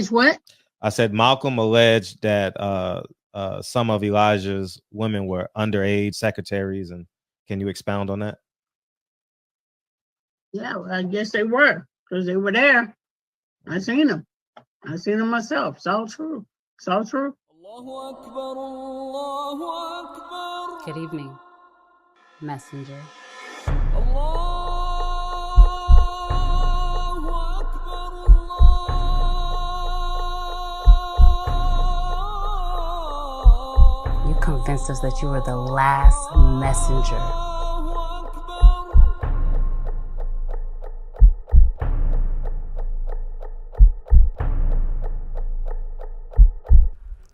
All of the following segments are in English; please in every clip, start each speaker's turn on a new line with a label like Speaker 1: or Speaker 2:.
Speaker 1: What?
Speaker 2: I said Malcolm alleged that some of Elijah's women were underage secretaries, and can you expound on that?
Speaker 1: Yeah, well, I guess they were because they were there. I seen them. I seen them myself. It's all true. It's all true.
Speaker 3: Good evening, messenger. You convinced us that you were the last messenger.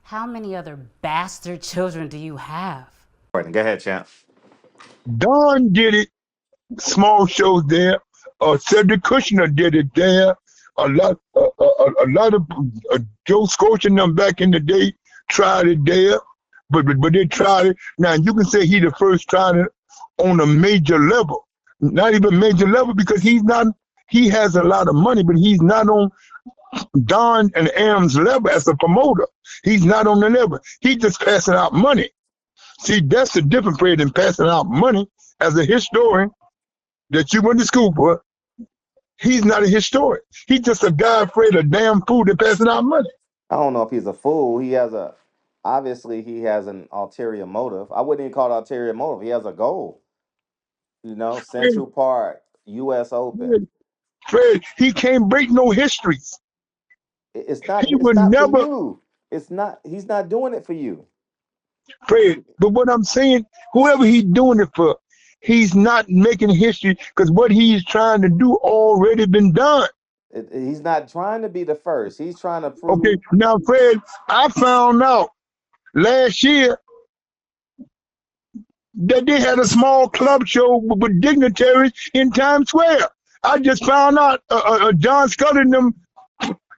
Speaker 3: How many other bastard children do you have?
Speaker 4: Go ahead, champ.
Speaker 5: Don did it. Small shows there. Cedric Kushner did it there. A lot of Joe Scotia and them back in the day tried it there, but they tried it. Now you can say he the first tried it on a major level, not even major level because he's not. He has a lot of money, but he's not on Don and Am's level as a promoter. He's not on the level. He's just passing out money. See, that's the difference than passing out money as a historian that you went to school for. He's not a historian. He's just a guy afraid of damn food and passing out money.
Speaker 4: I don't know if he's a fool. Obviously he has an ulterior motive. I wouldn't even call it ulterior motive. He has a goal. Central Park, U.S. Open.
Speaker 5: Fred, he can't break no histories.
Speaker 4: It's not.
Speaker 5: He
Speaker 4: it's
Speaker 5: would
Speaker 4: not
Speaker 5: never.
Speaker 4: For you. It's not. He's not doing it for you.
Speaker 5: Fred, but what I'm saying, whoever he's doing it for, he's not making history because what he's trying to do already been done.
Speaker 4: He's not trying to be the first. He's trying to prove.
Speaker 5: Okay, now Fred, I found out last year that they had a small club show with dignitaries in Times Square. I just found out John Scudder and them,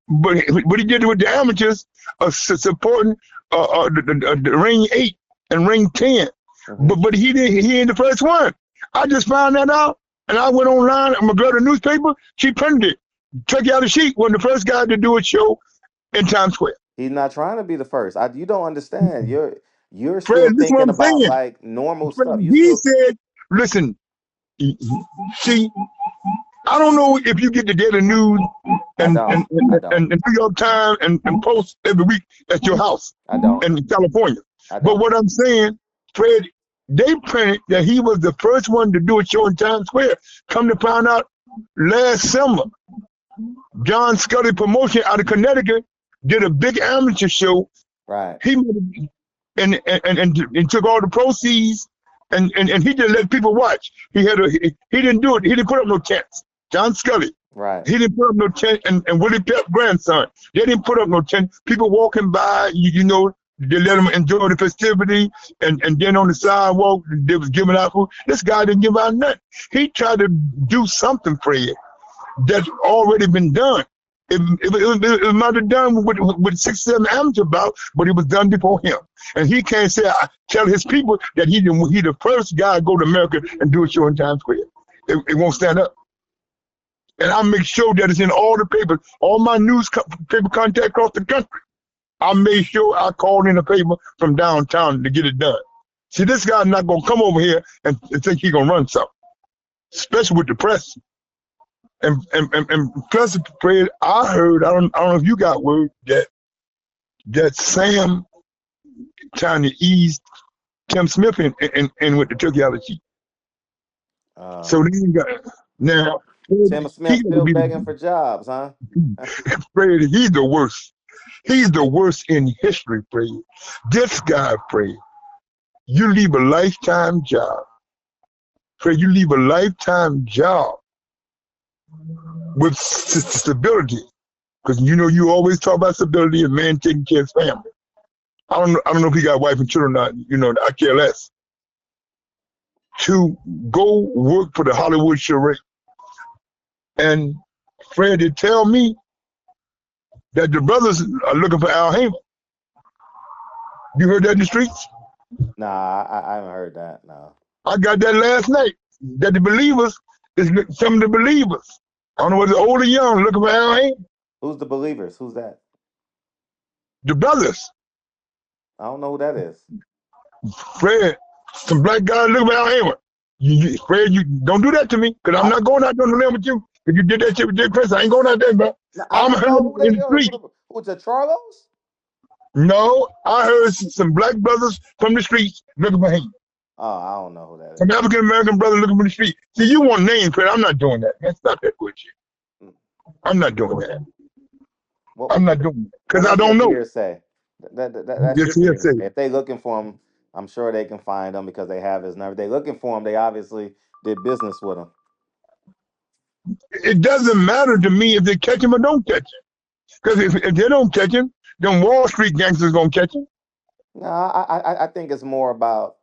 Speaker 5: but he did it with the amateurs, supporting the Ring 8 and Ring 10. Mm-hmm. But he ain't the first one. I just found that out, and I went online and my girl, the newspaper, she printed it. Turki out the sheet was the first guy to do a show in Times Square.
Speaker 4: He's not trying to be the first. You don't understand. You're
Speaker 5: Fred,
Speaker 4: still thinking about like normal
Speaker 5: Fred,
Speaker 4: stuff.
Speaker 5: Said, listen, see, I don't know if you get the Daily News and New York Times and Post every week at your house in California. But what I'm saying, Fred, they printed that he was the first one to do a show in Times Square. Come to find out, last summer, John Scully Promotion out of Connecticut did a big amateur show.
Speaker 4: Right.
Speaker 5: He and took all the proceeds and he just let people watch. He didn't do it. He didn't put up no tents. John Scully.
Speaker 4: Right.
Speaker 5: He didn't put up no tent, and Willie Pep's grandson. They didn't put up no tent. People walking by, they let them enjoy the festivity, and then on the sidewalk, they was giving out food. This guy didn't give out nothing. He tried to do something, Fred, that's already been done. It might have done with 6, 7 amateur bouts, but it was done before him. And he can't tell his people that he the first guy to go to America and do a show in Times Square. It won't stand up. And I make sure that it's in all the papers, all my paper contact across the country. I made sure I called in a paper from downtown to get it done. See, this guy's not gonna come over here and think he's gonna run something, especially with the press. And plus, Fred, I heard, I don't know if you got word that Sam trying to ease Tim Smith in with the Turki out of sheet. So then you got now.
Speaker 4: Tim Smith still begging for jobs, huh?
Speaker 5: Fred, he's the worst. He's the worst in history, Fred. This guy, Fred, you leave a lifetime job. Fred, you leave a lifetime job with stability. Because you always talk about stability and man taking care of his family. I don't know if he got a wife and children or not, I care less. To go work for the Hollywood charade. And Fred, they tell me that the brothers are looking for Al Haymon. You heard that in the streets?
Speaker 4: Nah, I haven't heard that, no.
Speaker 5: I got that last night, that the believers, some of the believers, I don't know whether old or young, looking for Al Haymon.
Speaker 4: Who's the believers? Who's that?
Speaker 5: The brothers,
Speaker 4: I don't know who that is.
Speaker 5: Fred, some black guys look about him. Fred, you don't do that to me, because I'm not going out there to live with you. If you did that shit with Dick Chris, I ain't going out there, bro.
Speaker 4: Now, I
Speaker 5: I'm
Speaker 4: don't know who
Speaker 5: heard in
Speaker 4: they
Speaker 5: the
Speaker 4: are.
Speaker 5: street.
Speaker 4: Who's the Charlos?
Speaker 5: No, I heard some black brothers from the streets looking for him.
Speaker 4: Oh, I don't know who that is.
Speaker 5: Some African American brother looking for the street. See, you want names, Fred. I'm not doing that. Man, stop that bullshit. I'm not doing that. I'm not doing it because I don't know.
Speaker 4: Hearsay. That's
Speaker 5: Yes,
Speaker 4: hearsay.
Speaker 5: hearsay.
Speaker 4: If they looking for him, I'm sure they can find him because they have his number. If they looking for him, they obviously did business with him.
Speaker 5: It doesn't matter to me if they catch him or don't catch him. Because if they don't catch him, then Wall Street gangsters gonna catch him.
Speaker 4: No, I think it's more about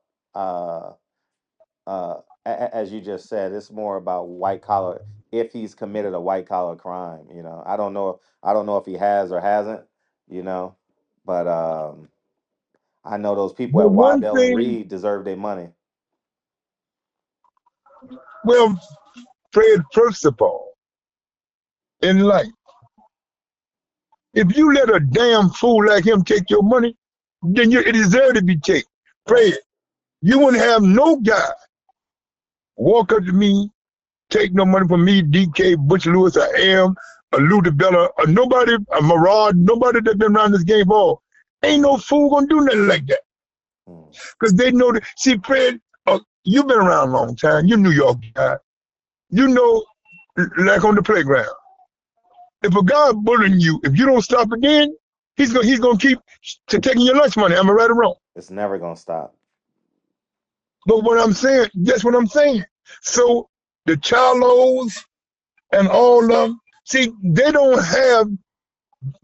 Speaker 4: as you just said, it's more about white collar. If he's committed a white collar crime, you know, I don't know if he has or hasn't, you know, but I know those people
Speaker 5: But
Speaker 4: at
Speaker 5: one
Speaker 4: Waddell and
Speaker 5: thing,
Speaker 4: Reed deserve their money.
Speaker 5: well, Fred, first of all, in life, if you let a damn fool like him take your money, then it deserves to be taken. Fred, you wouldn't have no guy walk up to me, take no money from me, DK, Butch Lewis, or M, or Lou DeBella, or nobody, a Marad, nobody that's been around this game for. Ain't no fool gonna do nothing like that. Because they know that. See, Fred, you've been around a long time. You New York guy. You know, like on the playground. If a guy bullying you, if you don't stop again, he's gonna keep taking your lunch money. Am I right or wrong?
Speaker 4: It's never gonna stop.
Speaker 5: But what I'm saying, that's what I'm saying. So the Charlos and all of them, see, they don't have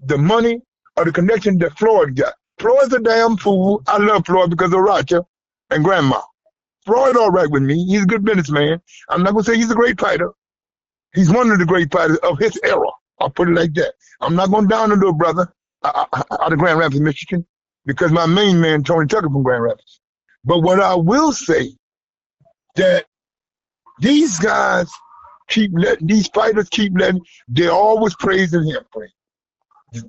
Speaker 5: the money or the connection that Floyd got. Floyd's a damn fool. I love Floyd because of Roger and Grandma. Floyd all right with me. He's a good businessman. I'm not gonna say he's a great fighter. He's one of the great fighters of his era. I'll put it like that. I'm not going down to little brother out of Grand Rapids, Michigan, because my main man, Tony Tucker from Grand Rapids. But what I will say, that these guys these fighters keep letting, they're always praising him.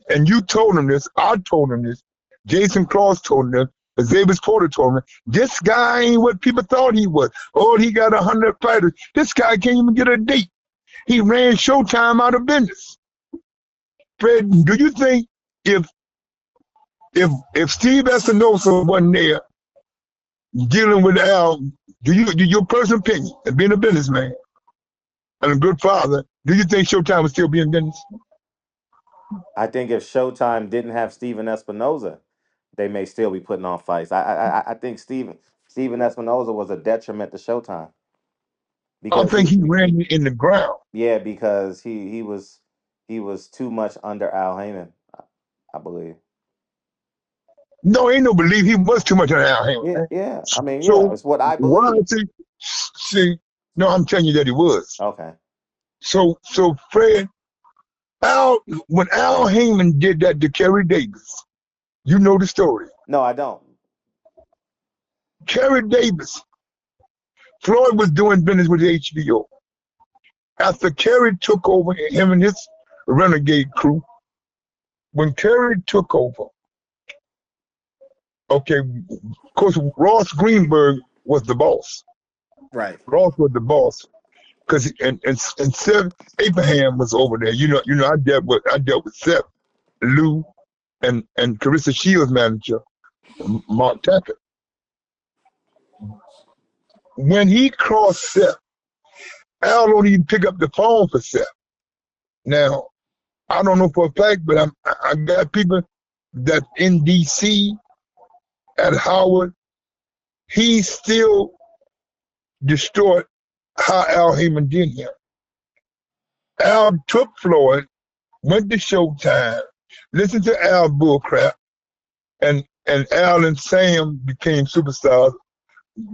Speaker 5: And you told him this, I told him this, Jason Claus told him this, Xavier Porter told him, this guy ain't what people thought he was. Oh, he got 100 fighters. This guy can't even get a date. He ran Showtime out of business. Fred, do you think if Steve Espinoza wasn't there dealing with Al, do your personal opinion, as being a businessman and a good father, do you think Showtime would still be in business?
Speaker 4: I think if Showtime didn't have Steven Espinoza, they may still be putting on fights. I think Steven Espinoza was a detriment to Showtime.
Speaker 5: I think he ran in the ground.
Speaker 4: Yeah, because he was too much under Al Haymon, I believe.
Speaker 5: No, ain't no belief. He was too much on Al Haymon.
Speaker 4: Yeah. I mean,
Speaker 5: So
Speaker 4: yeah, it's what I
Speaker 5: why
Speaker 4: believe.
Speaker 5: see, no, I'm telling you that he was.
Speaker 4: Okay.
Speaker 5: So Fred, when Al Haymon did that to Kerry Davis, you know the story.
Speaker 4: No, I don't.
Speaker 5: Kerry Davis, Floyd was doing business with HBO. After Kerry took over, him and his renegade crew, when Kerry took over, okay, of course, Ross Greenberg was the boss.
Speaker 4: Right.
Speaker 5: Ross was the boss, because and Seth Abraham was over there. You know, I dealt with Seth, Lou, and Carissa Shields' manager, Mark Tackett. When he crossed Seth, Al don't even pick up the phone for Seth. Now, I don't know for a fact, but I got people that in DC at Howard, he still destroyed how Al Haymon did him. Al took Floyd, went to Showtime, listened to Al bullcrap, and Al and Sam became superstars.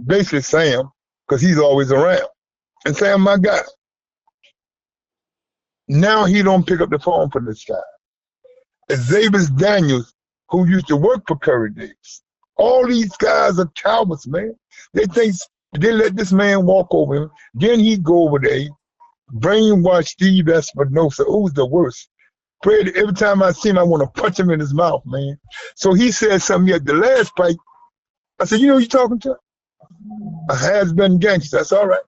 Speaker 5: Basically Sam, because he's always around. And Sam, my guy. Now he don't pick up the phone for this guy. Xavier Daniels, who used to work for Kerry Davis. All these guys are cowards, man. They think they let this man walk over him. Then he go over there, brainwash Steve Espinoza, who's the worst. Fred, every time I see him, I want to punch him in his mouth, man. So he said something at the last fight. I said, you know who you talking to? A has-been gangster. That's all right.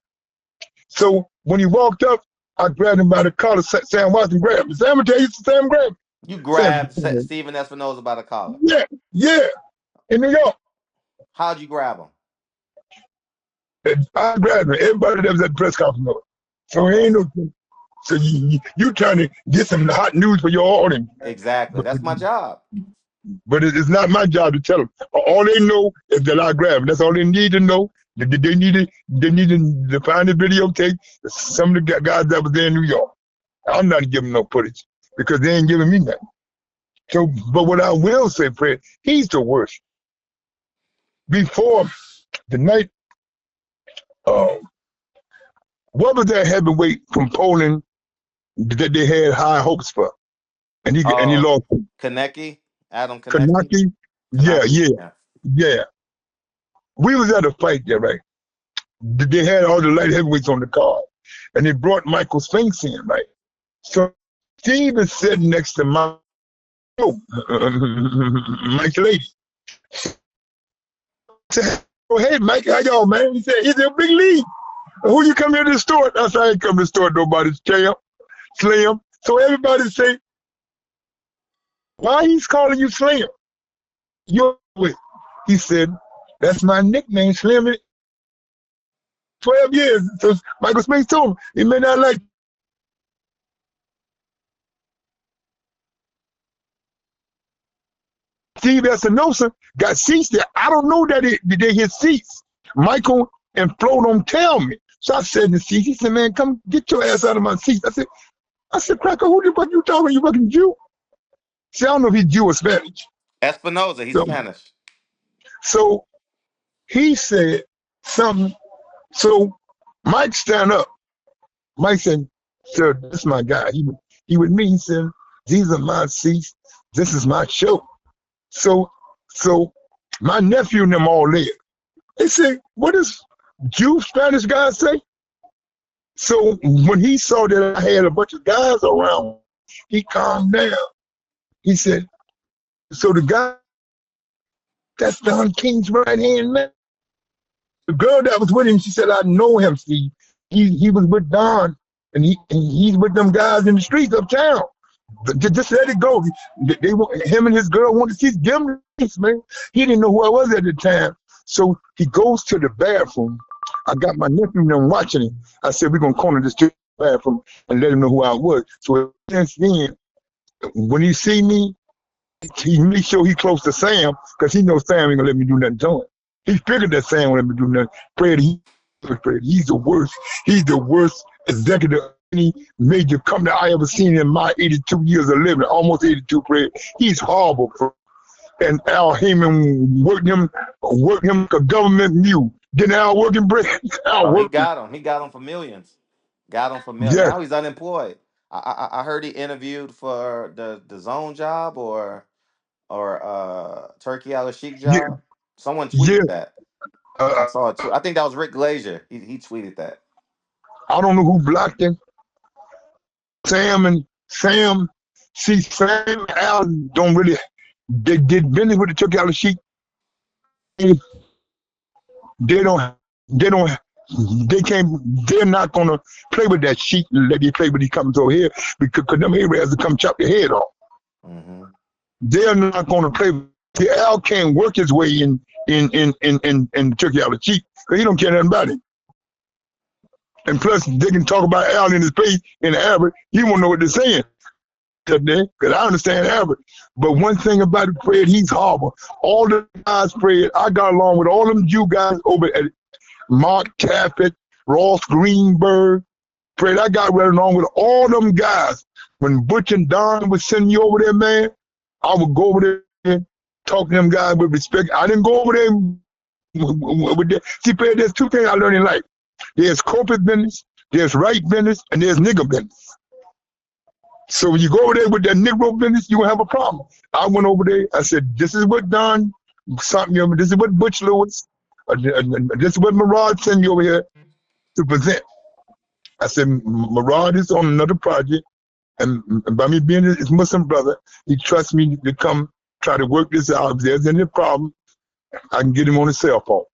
Speaker 5: So when he walked up, I grabbed him by the collar. Sam Watson grabbed him. Sam, tell you, Sam grabbed him.
Speaker 4: You
Speaker 5: Sam,
Speaker 4: grabbed Stephen Espinoza by the collar.
Speaker 5: yeah, yeah, in New York.
Speaker 4: How'd you grab him?
Speaker 5: And I grabbed him. Everybody that was at the press conference know it. So
Speaker 4: Okay.
Speaker 5: he ain't no. So you trying to get some hot news for your audience.
Speaker 4: Exactly. That's my job.
Speaker 5: But it's not my job to tell them. All they know is that I grabbed him. That's all they need to know. They needed to find the videotape. Some of the guys that was there in New York. I'm not giving no footage because they ain't giving me nothing. So, but what I will say, Fred, he's the worst. Before the night, what was that heavyweight from Poland that they had high hopes for? And he lost.
Speaker 4: Konecki? Adam Konecki?
Speaker 5: Kanaki? Yeah. We was at a fight there, right? They had all the light heavyweights on the card. And they brought Michael Spinks in, right? So Steve is sitting next to Mike Lady. I said, oh, hey, Mike, how y'all, man? He said, he's a big league. Who you come here to the store? I said, I ain't come to the store, nobody's champ, Slim. So everybody say, why he's calling you Slim? You're with. He said, that's my nickname, Slim. 12 years. So Michael Spinks told him, he may not like Steve Espinoza got seats there. I don't know that they his seats. Michael and Flo don't tell me. So I said in the seats, he said, man, come get your ass out of my seats. I said, Cracker, who the fuck you talking? You fucking Jew? See, I don't know if he's Jew or Spanish.
Speaker 4: Espinoza, he's Spanish.
Speaker 5: So he said something. So Mike stand up. Mike said, sir, this is my guy. He with me. He said, these are my seats. This is my show. So my nephew and them all there. They say, what does Jew Spanish guys say? So when he saw that I had a bunch of guys around, he calmed down. He said, so the guy, that's Don King's right hand man. The girl that was with him, she said, I know him, Steve. He was with Don, and he's with them guys in the streets uptown. Just let it go. Him and his girl wanted to see him, man. He didn't know who I was at the time. So he goes to the bathroom. I got my nephew and them watching him. I said, we're going to corner this bathroom and let him know who I was. So since then, when he see me, he make sure he close to Sam because he knows Sam ain't going to let me do nothing to him. He figured that Sam won't let me do nothing. He's the worst. He's the worst executive any major company I ever seen in my 82 years of living, almost 82, Fred. He's horrible, bro. And Al Haymon worked him like a government mule. Didn't Al work him, Brett?
Speaker 4: He got him. He got him for millions. Got him for millions.
Speaker 5: Yes.
Speaker 4: Now he's unemployed. I heard he interviewed for the zone job or Turki al-Sheikh job.
Speaker 5: Yeah.
Speaker 4: Someone tweeted that. I
Speaker 5: Uh,
Speaker 4: saw it too. I think that was Rick Glazier. He tweeted that.
Speaker 5: I don't know who blocked him. Sam and Al don't really, they did business with the Turki al-Sheikh. They're not gonna play with that sheet that they play with these companies over here because them Arabs will come chop your head off.
Speaker 4: Mm-hmm.
Speaker 5: They're not gonna play. Al can't work his way in Turki al-Sheikh because he don't care nothing about it. And plus, they can talk about Al in his face in Arabic. He won't know what they're saying. Because I understand Arabic. But one thing about it, Fred, he's horrible. All the guys, Fred, I got along with all them Jew guys over at Mark Taffet, Ross Greenberg. Fred, I got right along with all them guys. When Butch and Don would send me over there, man, I would go over there and talk to them guys with respect. I didn't go over there with that. See, Fred, there's two things I learned in life. There's corporate business, there's right business, and there's nigger business. So when you go over there with that Negro business, you will have a problem. I went over there, I said, this is what Don sent me over, this is what Butch Lewis, this is what Murad sent you over here to present. I said, Murad is on another project. And by me being his Muslim brother, he trusts me to come try to work this out. If there's any problem, I can get him on his cell phone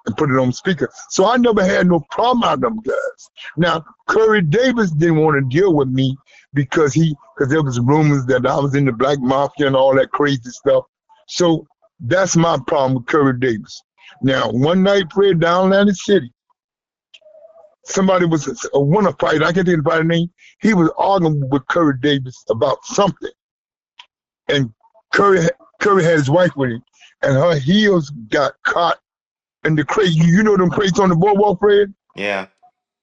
Speaker 5: and put it on speaker. So I never had no problem out of them guys. Now, Curry Davis didn't want to deal with me because there was rumors that I was in the black mafia and all that crazy stuff. So that's my problem with Curry Davis. Now, one night, Fred, down in Atlantic City, somebody was a fight. I can't think of the name. He was arguing with Curry Davis about something, and Curry had his wife with him, and her heels got caught in the crate. You know them crates on the boardwalk, Fred?
Speaker 4: Yeah.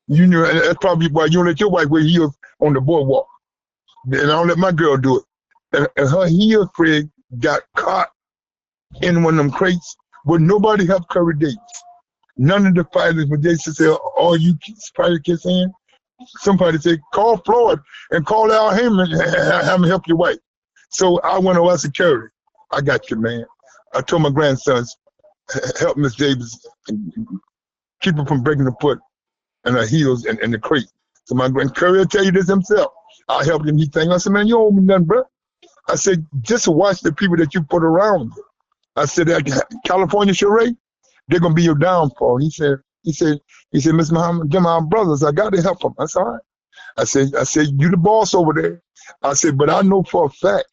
Speaker 5: You know, and that's probably why you don't let your wife wear heels on the boardwalk. And I don't let my girl do it. And her heel, Fred, got caught in one of them crates, but nobody helped Curry Davis. None of the fighters, when they said, "Oh, you fighter kiss in," somebody said, "Call Floyd and call Al Haymon and have him help your wife." So I went over, I said, "Curry, I got you, man." I told my grandsons, "Help Miss Davis, keep her from breaking the foot and her heels in the crate." So my Curry will tell you this himself. I helped him. He think, I said, "Man, you don't owe me nothing, bro." I said, "Just watch the people that you put around you." I said, "California charade, they're gonna be your downfall." He said, "Miss Muhammad, them our brothers. I got to help them." That's all right. I said, "You the boss over there." I said, "But I know for a fact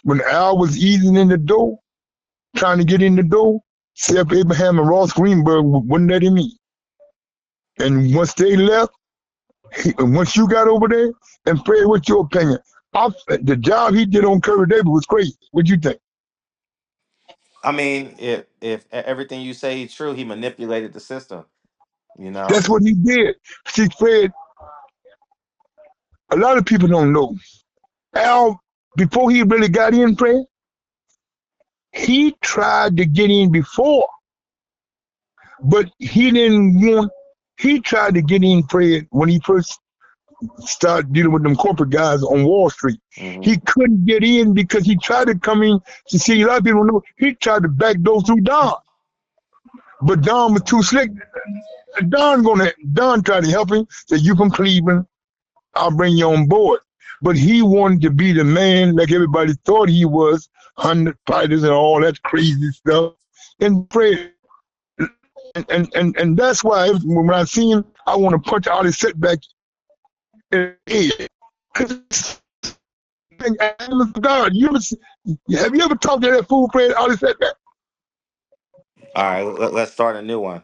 Speaker 5: when Al was easing in the door, trying to get in the door, Seth Abraham and Ross Greenberg wouldn't let him in. And once they left, and once you got over there, and Fred, what's your opinion? The job he did on Curry Davis was crazy. What'd you think?"
Speaker 4: I mean, if everything you say is true, he manipulated the system. You know.
Speaker 5: That's what he did. See, Fred, a lot of people don't know. Al, before he really got in, Fred, he tried to get in before, but he didn't want. He tried to get in, Fred, when he first started dealing with them corporate guys on Wall Street.
Speaker 4: Mm-hmm.
Speaker 5: He couldn't get in because he tried to come in to see. A lot of people don't know. He tried to backdoor through Don, but Don was too slick. Don tried to help him. Said, "You from Cleveland, I'll bring you on board." But he wanted to be the man like everybody thought he was, 100 fighters and all that crazy stuff. And Fred, and that's why when I see him, I want to punch all his setbacks in the head. God, have you ever talked to that fool, Fred, all his setbacks?
Speaker 4: All right, let's start a new one.